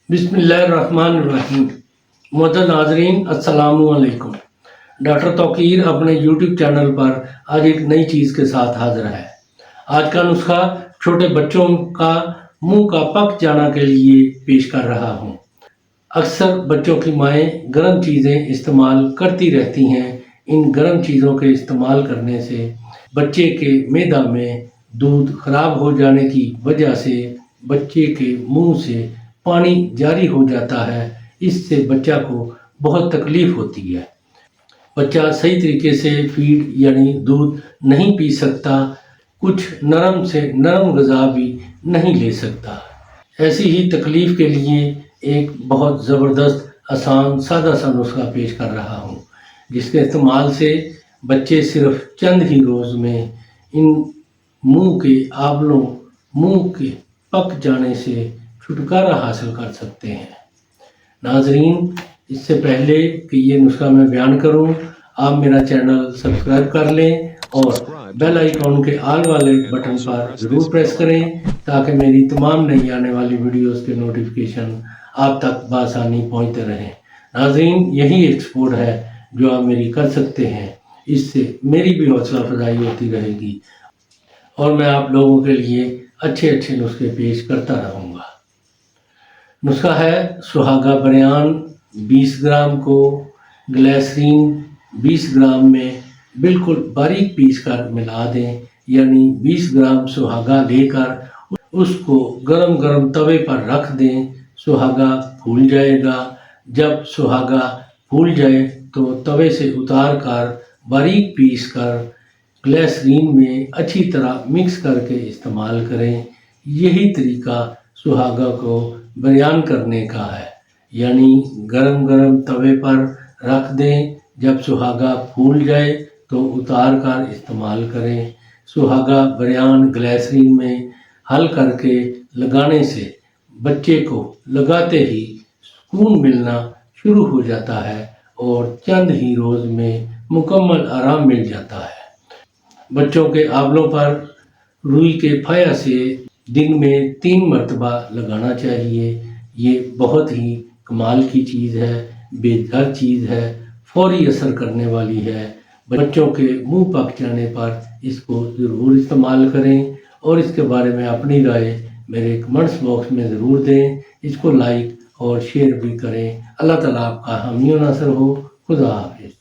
बिस्मिल्लाहिर्रहमानिर्रहीम। मुअज़्ज़ज़ नाज़रीन, अस्सलामु अलैकुम। डॉक्टर तौकीर अपने यूट्यूब चैनल पर आज एक नई चीज़ के साथ हाजिर है। आज का नुस्खा छोटे बच्चों का मुंह का पक जाना के लिए पेश कर रहा हूँ। अक्सर बच्चों की माएँ गर्म चीज़ें इस्तेमाल करती रहती हैं। इन गर्म चीज़ों के इस्तेमाल करने से बच्चे के मैदा में दूध खराब हो जाने की वजह से बच्चे के मुंह से पानी जारी हो जाता है। इससे बच्चा को बहुत तकलीफ़ होती है। बच्चा सही तरीके से फीड यानी दूध नहीं पी सकता, कुछ नरम से नरम ग़िज़ा भी नहीं ले सकता। ऐसी ही तकलीफ़ के लिए एक बहुत ज़बरदस्त, आसान, सादा सा नुस्खा पेश कर रहा हूँ, जिसके इस्तेमाल से बच्चे सिर्फ़ चंद ही रोज़ में इन मुंह के आंवलों, मुंह के पक जाने से छुटकारा हासिल कर सकते हैं। नाज़रीन, इससे पहले कि ये नुस्खा मैं बयान करूं, आप मेरा चैनल सब्सक्राइब कर लें और बेल आइकॉन के आल वाले बटन पर ज़रूर प्रेस करें ताकि मेरी तमाम नई आने वाली वीडियोस के नोटिफिकेशन आप तक बआसानी पहुंचते रहें। नाज़रीन, यही एक सपोर्ट है जो आप मेरी कर सकते हैं। इससे मेरी भी हौसला अफजाई होती रहेगी और मैं आप लोगों के लिए अच्छे अच्छे नुस्खे पेश करता रहूँगा। नुस्खा है सुहागा बरयान 20 ग्राम को ग्लिसरीन 20 ग्राम में बिल्कुल बारीक पीस कर मिला दें। यानी 20 ग्राम सुहागा लेकर उसको गरम गरम तवे पर रख दें। सुहागा फूल जाएगा। जब सुहागा फूल जाए तो तवे से उतार कर बारीक पीस कर ग्लिसरीन में अच्छी तरह मिक्स करके इस्तेमाल करें। यही तरीका सुहागा को बरयान करने का है। यानी गरम गरम तवे पर रख दें, जब सुहागा फूल जाए तो उतार कर इस्तेमाल करें। सुहागा बरयान ग्लिसरीन में हल करके लगाने से बच्चे को लगाते ही सुकून मिलना शुरू हो जाता है और चंद ही रोज़ में मुकम्मल आराम मिल जाता है। बच्चों के आंवलों पर रुई के फाया से दिन में 3 मरतबा लगाना चाहिए। ये बहुत ही कमाल की चीज़ है, बेघर चीज़ है, फौरी असर करने वाली है। बच्चों के मुंह पक जाने पर इसको ज़रूर इस्तेमाल करें और इसके बारे में अपनी राय मेरे कमेंट्स बॉक्स में ज़रूर दें। इसको लाइक और शेयर भी करें। अल्लाह ताला आपका हामी और नासर हो। खुदा हाफिज़।